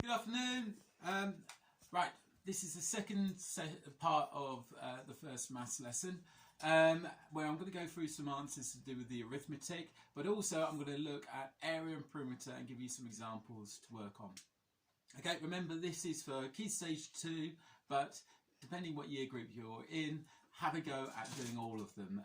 Good afternoon. Right, this is the second part of the first maths lesson, where I'm going to go through some answers to do with the arithmetic, but also I'm going to look at area and perimeter and give you some examples to work on. Okay, remember this is for Key Stage 2, but depending what year group you're in, have a go at doing all of them.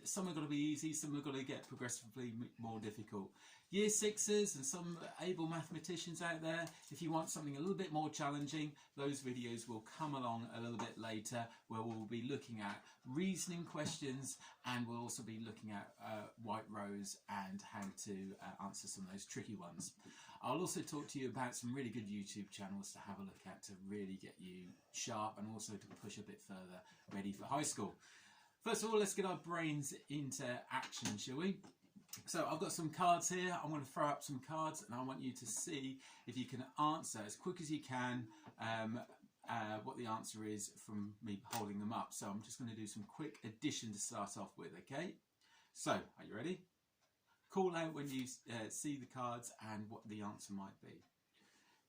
Some are going to be easy, some are going to get progressively more difficult. Year 6s and some able mathematicians out there, if you want something a little bit more challenging, those videos will come along a little bit later, where we'll be looking at reasoning questions, and we'll also be looking at white rows and how to answer some of those tricky ones. I'll also talk to you about some really good YouTube channels to have a look at to really get you sharp and also to push a bit further, ready for high school. First of all, let's get our brains into action, shall we? So I've got some cards here. I'm going to throw up some cards and I want you to see if you can answer as quick as you can what the answer is from me holding them up. So I'm just going to do some quick addition to start off with, okay? So, are you ready? Call out when you see the cards and what the answer might be.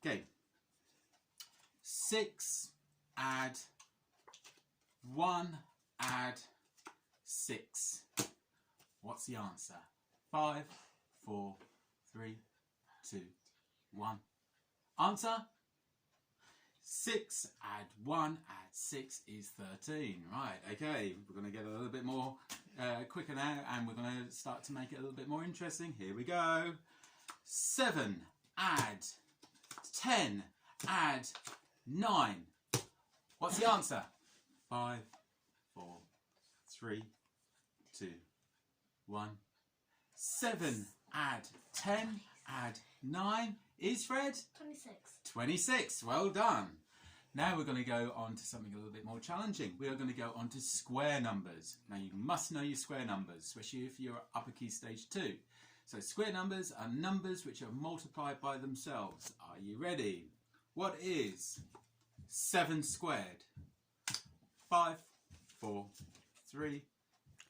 Okay. 6 add 1 add 6. What's the answer? 5, 4, 3, 2, 1. Answer? 6 add 1 add 6 is 13. Right, okay, we're going to get a little bit more quicker now, and we're going to start to make it a little bit more interesting. Here we go. 7 add 10 add 9. What's the answer? 5, 4, 3, 2, 1. 7 add 10 add 9 is, Fred? 26. 26. Well done. Now we're going to go on to something a little bit more challenging. We are going to go on to square numbers. Now you must know your square numbers, especially if you're upper key stage 2. So square numbers are numbers which are multiplied by themselves. Are you ready? What is 7 squared? 5, 4, 3,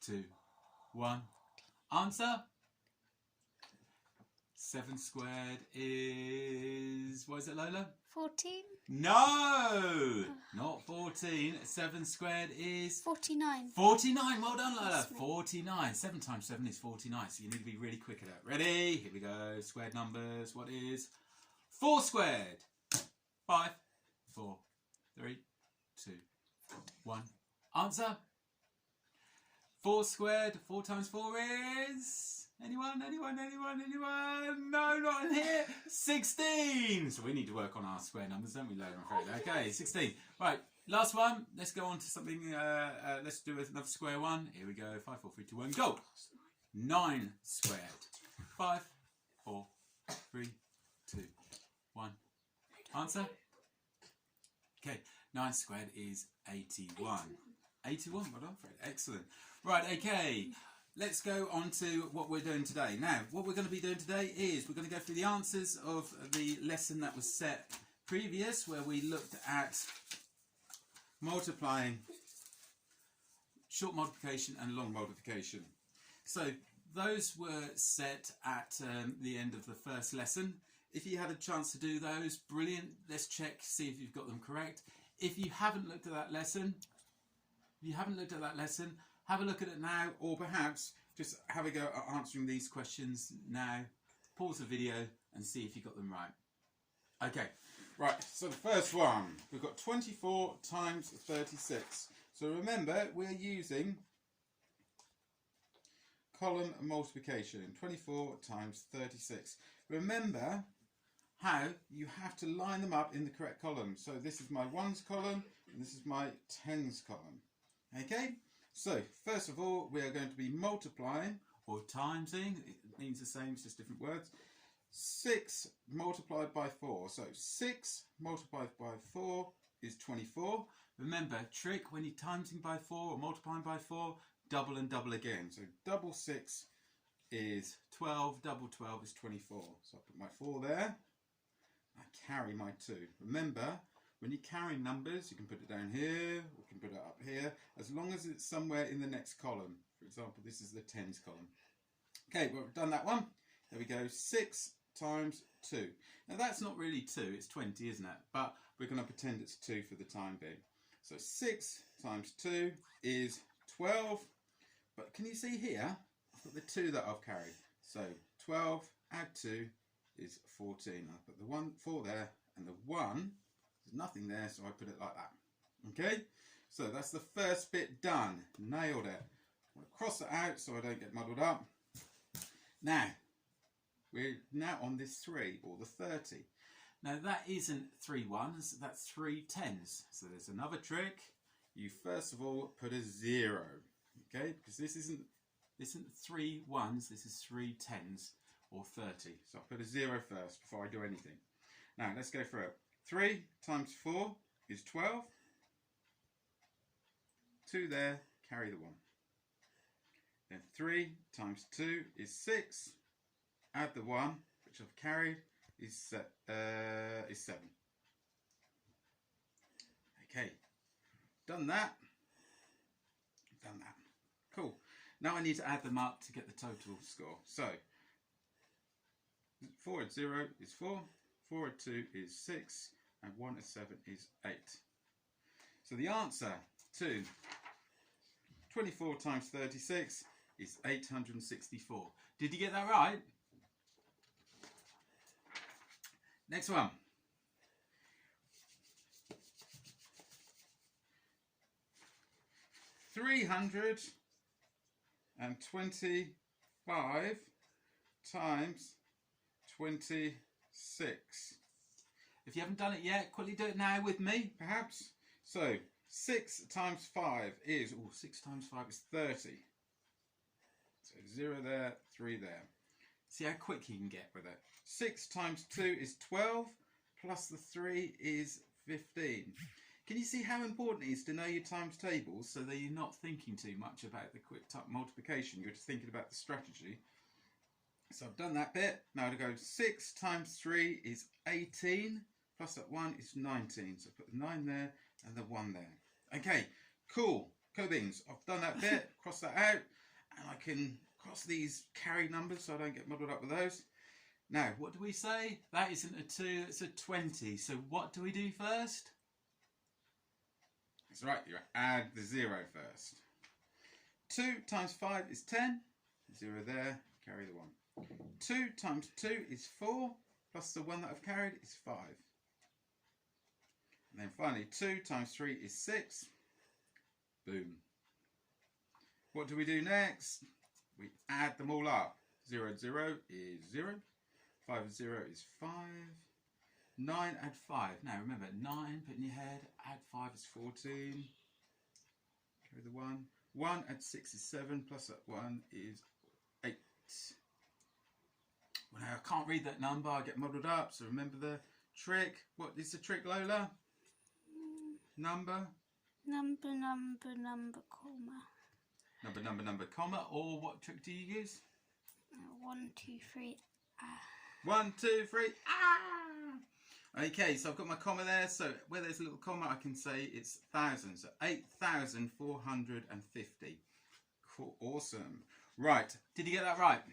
2, 1. Answer? 7 squared is... what is it, Lola? 14. No! Not 14. 7 squared is... 49. 49. Well done, Lola. 49. 7 times 7 is 49. So you need to be really quick at it. Ready? Here we go. Squared numbers. What is 4 squared? 5, 4, 3, 2, 1. Answer? 4 squared. 4 times 4 is... Anyone? No, not in here. 16. So we need to work on our square numbers, don't we, Lola? I'm afraid. Okay, 16. Right, last one. Let's go on to something. Let's do another square one. Here we go. 5, 4, 3, 2, 1, go. 9 squared. 5, 4, 3, 2, 1. Answer? Okay, 9 squared is 81. 81, well done, Fred. Excellent. Right, okay. Let's go on to what we're doing today. Now, what we're going to be doing today is we're going to go through the answers of the lesson that was set previous, where we looked at multiplying, short multiplication and long multiplication. So those were set at the end of the first lesson. If you had a chance to do those, brilliant. Let's check, see if you've got them correct. If you haven't looked at that lesson, have a look at it now, or perhaps just have a go at answering these questions now. Pause the video and see if you got them right. Okay, right, so the first one, we've got 24 times 36. So remember, we're using column multiplication, 24 times 36. Remember how you have to line them up in the correct column. So this is my ones column, and this is my tens column. Okay? So, first of all, we are going to be multiplying, or timesing, it means the same, it's just different words. 6 multiplied by 4. So, 6 multiplied by 4 is 24. Remember, trick, when you're timesing by 4 or multiplying by 4, double and double again. So, double 6 is 12, double 12 is 24. So, I put my 4 there, I carry my 2. Remember, when you carry numbers, you can put it down here, or you can put it up here, as long as it's somewhere in the next column. For example, this is the tens column. Okay, well, we've done that one. There we go. 6 times 2. Now that's not really 2, it's 20, isn't it? But we're going to pretend it's 2 for the time being. So 6 times 2 is 12. But can you see here, I've got the 2 that I've carried. So 12 add 2 is 14. I'll put the 4 there, and the 1, there's nothing there, so I put it like that. Okay, so that's the first bit done. Nailed it. I'm going to cross it out so I don't get muddled up. Now, we're now on this 3, or the 30. Now that isn't 3 ones, that's 3 10s. So there's another trick. You first of all put a 0, okay? Because this isn't 3 ones, this is 3 10s, or 30. So I'll put a 0 first before I do anything. Now let's go through it. 3 times 4 is 12. 2 there, carry the 1. Then 3 times 2 is 6. Add the 1, which I've carried, is 7. Okay, done that. Done that. Cool. Now I need to add them up to get the total score. So 4 at 0 is 4. 4 at 2 is 6. And 1 at 7 is 8. So the answer to 24 times 36 is 864. Did you get that right? Next one. 325 times 26. If you haven't done it yet, quickly do it now with me, perhaps. So 6 times 5 is, 6 times 5 is 30. So 0 there, 3 there. See how quick you can get with it. 6 times 2 is 12, plus the 3 is 15. Can you see how important it is to know your times tables so that you're not thinking too much about the quick multiplication, you're just thinking about the strategy. So I've done that bit. Now to go 6 times 3 is 18, plus that 1 is 19. So put the 9 there and the 1 there. Okay, cool. Cool beans. I've done that bit, cross that out, and I can cross these carry numbers so I don't get muddled up with those. Now, What do we say? That isn't a 2, it's a 20. So what do we do first? that's right, you add the 0 first. 2 times 5 is 10. 0 there, carry the 1. 2 times 2 is 4, plus the 1 that I've carried is 5. And then finally, 2 times 3 is 6. Boom. What do we do next? We add them all up. 0 and 0 is 0. 5 and 0 is 5. 9 add 5. Now remember, 9, put in your head, add 5 is 14. Carry the 1. 1 add 6 is 7, plus that 1 is 8. Well, now I can't read that number, I get muddled up, so remember the trick. What is the trick, Lola? Number, comma. Number, comma, or what trick do you use? 1, 2, 3. 1, 2, 3. Ah! Okay, so I've got my comma there. So where there's a little comma, I can say it's thousands. So 8,450. Cool, awesome. Right, did you get that right?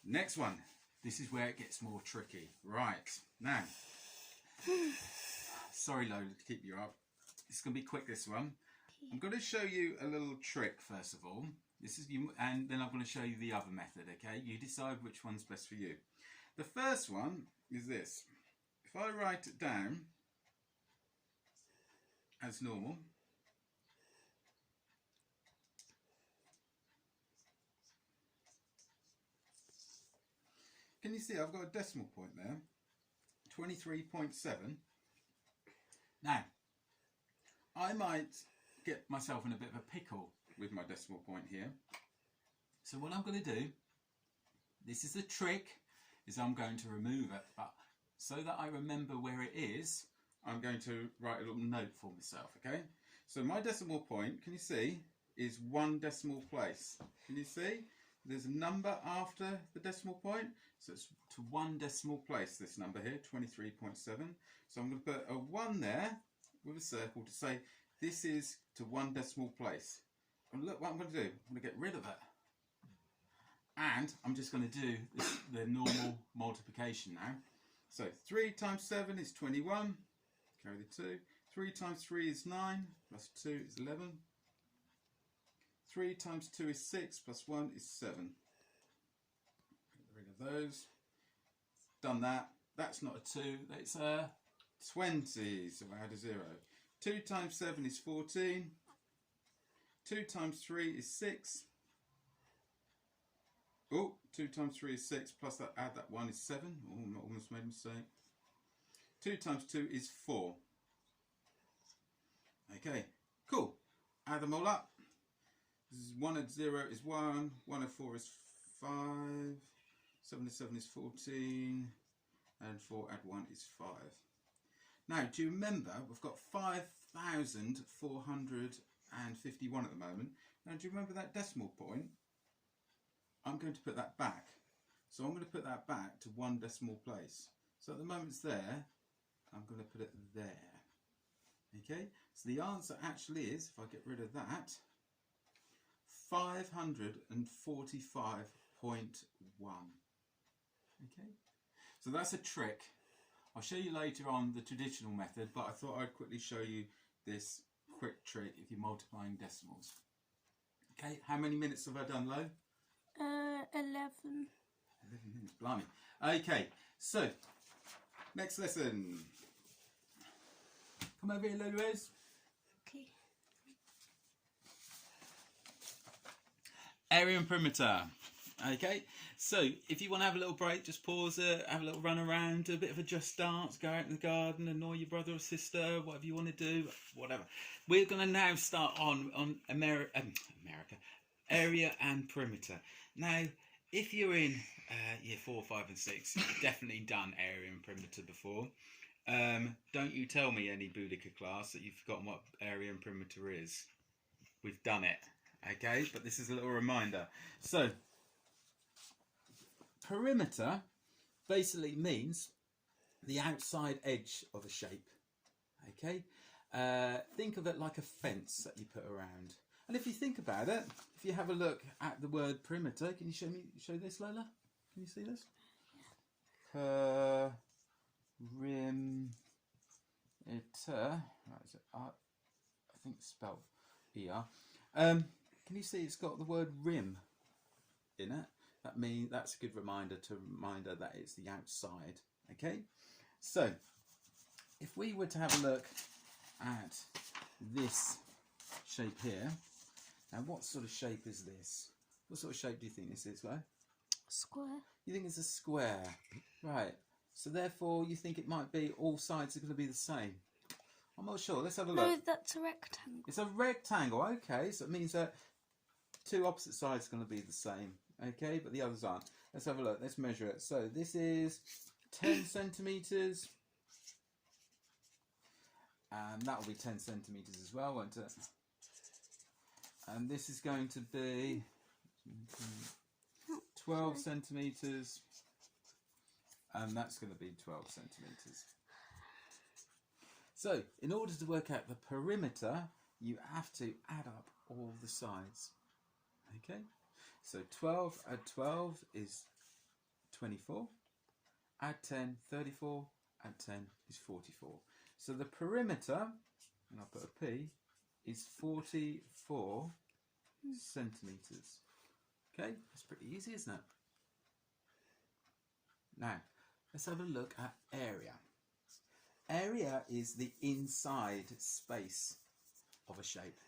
Next one. This is where it gets more tricky. Right, now. Sorry, Lola, to keep you up. It's going to be quick, this one. I'm going to show you a little trick, first of all. This is you, and then I'm going to show you the other method, okay? You decide which one's best for you. The first one is this. If I write it down as normal, can you see I've got a decimal point there, 23.7. Now, I might get myself in a bit of a pickle with my decimal point here. So what I'm going to do, this is the trick, is I'm going to remove it, but so that I remember where it is, I'm going to write a little note for myself, okay? So my decimal point, can you see, is 1 decimal place. Can you see? There's a number after the decimal point, so it's to 1 decimal place, this number here, 23.7. So I'm going to put a 1 there with a circle to say this is to 1 decimal place. And look what I'm going to do. I'm going to get rid of it. And I'm just going to do the normal multiplication now. So 3 times 7 is 21. Carry the 2. 3 times 3 is 9. Plus 2 is 11. 3 times 2 is 6. Plus 1 is 7. Get rid of those. Done that. That's not a 2. That's a 20. So I add a 0. 2 times 7 is 14. 2 times 3 is 6. Oh, 2 times 3 is 6, plus that, add that 1 is 7. Oh, I almost made a mistake. 2 times 2 is 4. Okay, cool. Add them all up. 1 and 0 is 1, 1 and 4 is 5, 7 and 7 is 14, and 4 add 1 is 5. Now, do you remember, we've got 5,451 at the moment. Now, do you remember that decimal point? I'm going to put that back. So I'm going to put that back to 1 decimal place. So at the moment it's there, I'm going to put it there. Okay, so the answer actually is, if I get rid of that, 545.1. Okay, so that's a trick. I'll show you later on the traditional method, but I thought I'd quickly show you this quick trick if you're multiplying decimals. Okay, how many minutes have I done, Lo? 11. 11 minutes, blimey. Okay, so, next lesson. Come over here, Louise. Okay. Area and perimeter. Okay, so if you want to have a little break, just pause it, have a little run around, do a bit of a just dance, go out in the garden, annoy your brother or sister, whatever you want to do, whatever. We're going to now start on America, area and perimeter. Now, if you're in year 4, 5 and 6, you've definitely done area and perimeter before. Don't you tell me, any Boudica class, that you've forgotten what area and perimeter is. We've done it, okay? But this is a little reminder. So, perimeter basically means the outside edge of a shape, okay? Think of it like a fence that you put around. And if you think about it, if you have a look at the word perimeter, can you show this, Lola? Can you see this? Perimeter. Right, is it I think it's spelled ER. Can you see it's got the word rim in it? That's a good reminder that it's the outside. Okay, so if we were to have a look at this shape here, now what sort of shape is this? What sort of shape do you think this is, Lo? Square. You think it's a square, right? So therefore, you think it might be all sides are going to be the same. I'm not sure. Let's have a look. No, that's a rectangle. It's a rectangle. Okay, so it means that two opposite sides are going to be the same. Okay, but the others aren't. Let's have a look. Let's measure it. So this is 10 centimetres. And that will be 10 centimetres as well, won't it? And this is going to be 12 centimetres. And that's going to be 12 centimetres. So, in order to work out the perimeter, you have to add up all the sides. Okay? So 12 add 12 is 24. Add 10, 34. Add 10 is 44. So the perimeter, and I'll put a P, is 44 centimetres. Okay? That's pretty easy, isn't it? Now, let's have a look at area. Area is the inside space of a shape.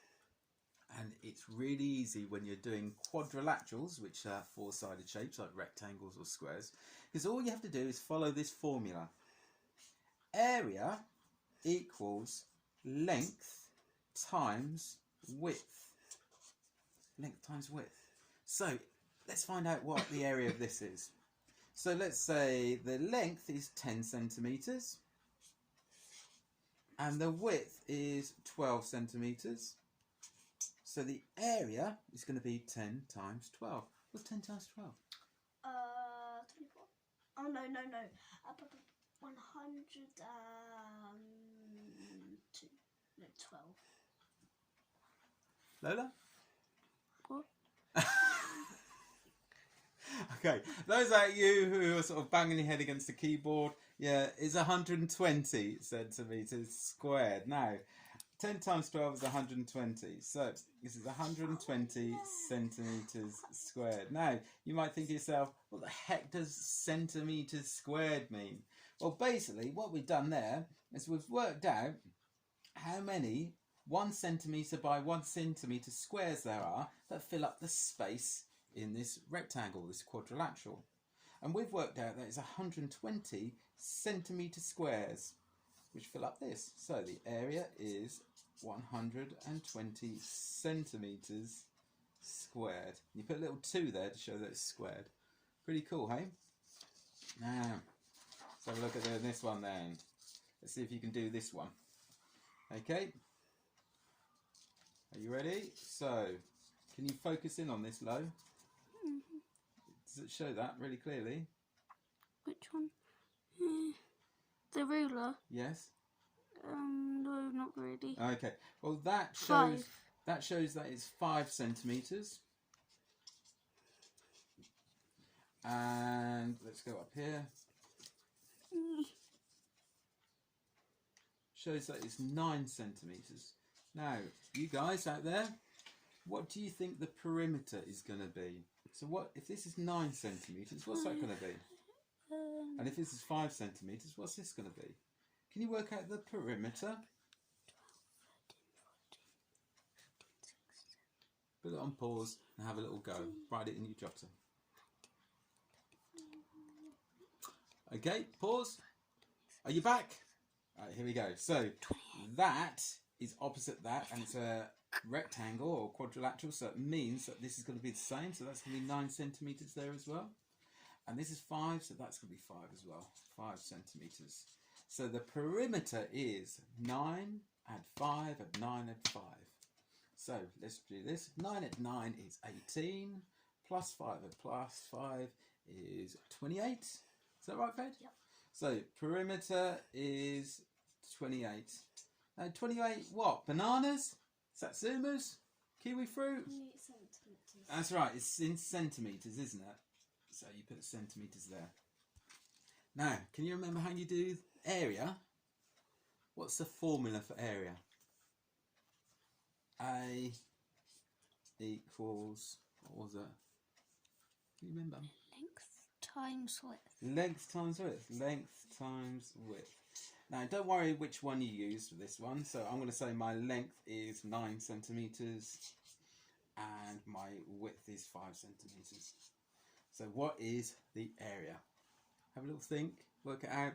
And it's really easy when you're doing quadrilaterals, which are four-sided shapes like rectangles or squares, because all you have to do is follow this formula. Area equals length times width. Length times width. So let's find out what the area of this is. So let's say the length is 10 centimetres and the width is 12 centimetres. So the area is going to be 10 times 12. What's 10 times 12? 24. Oh, no. 102. No, 12. Lola? What? Okay, those are you who are sort of banging your head against the keyboard. Yeah, it's 120 centimetres squared. Now, 10 times 12 is 120. So this is 120 centimetres squared. Now, you might think to yourself, what the heck does centimetres squared mean? Well, basically, what we've done there is we've worked out how many 1 centimetre by 1 centimetre squares there are that fill up the space in this rectangle, this quadrilateral. And we've worked out that it's 120 centimetre squares which fill up this. So the area is 120 centimetres squared. You put a little 2 there to show that it's squared. Pretty cool, hey? Now, let's have a look at doing this one then. Let's see if you can do this one. Okay? Are you ready? So, can you focus in on this low? Does it show that really clearly? Which one? The ruler? Yes. No, not really. Okay. Well, that shows 5. that it's 5 centimetres. And let's go up here. Shows that it's 9 centimetres. Now, you guys out there, what do you think the perimeter is going to be? So what if this is 9 centimetres, what's that going to be? And if this is 5 centimetres, what's this going to be? Can you work out the perimeter? Put it on pause and have a little go. Write it in your jotter. Okay, pause. Are you back? Alright, here we go. So that is opposite that, and it's a rectangle or quadrilateral, so it means that this is going to be the same. So that's going to be 9 centimetres there as well. And this is 5, so that's going to be 5 as well. 5 centimetres. So the perimeter is 9, add 5, add 9, add 5. So let's do this. 9 add 9 is 18, plus 5 add plus 5 is 28. Is that right, Fred? Yep. So perimeter is 28. Now 28 what? Bananas? Satsumas? Kiwi fruit? Centimetres. That's right, it's in centimetres, isn't it? So you put centimetres there. Now, can you remember how you do area? What's the formula for area? A equals, what was it? Can you remember? Length times width. Length times width. Length times width. Now, don't worry which one you use for this one. So I'm going to say my length is 9 centimetres and my width is 5 centimetres. So what is the area? Have a little think, work it out.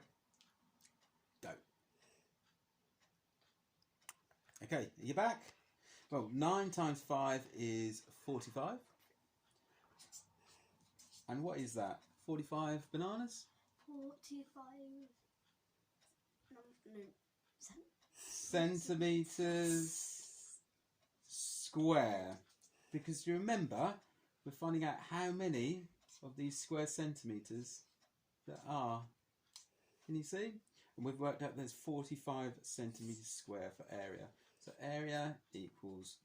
Go. Okay, are you back? Well, 9 times 5 is 45. And what is that? 45 bananas? 45. No. Centimetres square. Because you remember, we're finding out how many of these square centimetres there are. Can you see? And we've worked out there's 45 centimetres square for area. So area equals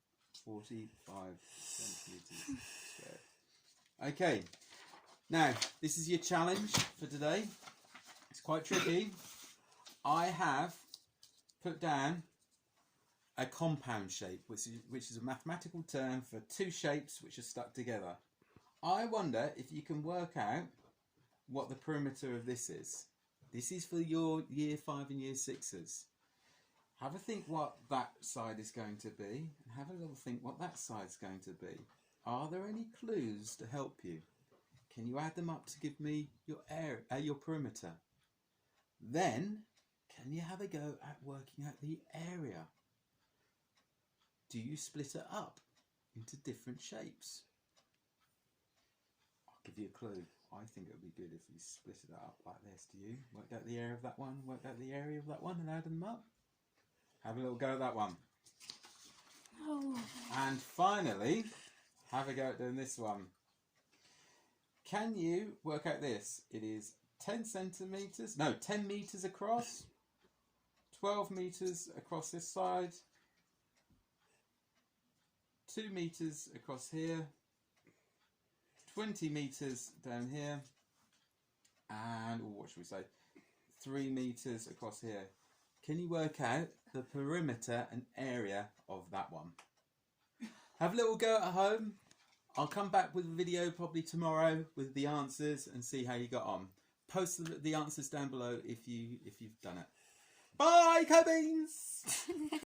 45 centimetres squared. Okay, now this is your challenge for today. It's quite tricky. I have put down a compound shape, which is a mathematical term for 2 shapes which are stuck together. I wonder if you can work out what the perimeter of this is. This is for your year 5 and year 6s. Have a think what that side is going to be, and have a little think what that side is going to be. Are there any clues to help you? Can you add them up to give me your area, your perimeter? Then, can you have a go at working out the area? Do you split it up into different shapes? I'll give you a clue. I think it would be good if you split it up like this. Do you? Worked out the area of that one, worked out the area of that one, and add them up? Have a little go at that one. Oh. And finally, have a go at doing this one. Can you work out this? It is 10 metres across, 12 metres across this side, 2 metres across here, 20 metres down here, and what should we say, 3 metres across here. Can you work out the perimeter and area of that one? Have a little go at home. I'll come back with a video probably tomorrow with the answers and see how you got on. Post the answers down below if you've done it. Bye, Cobbeans!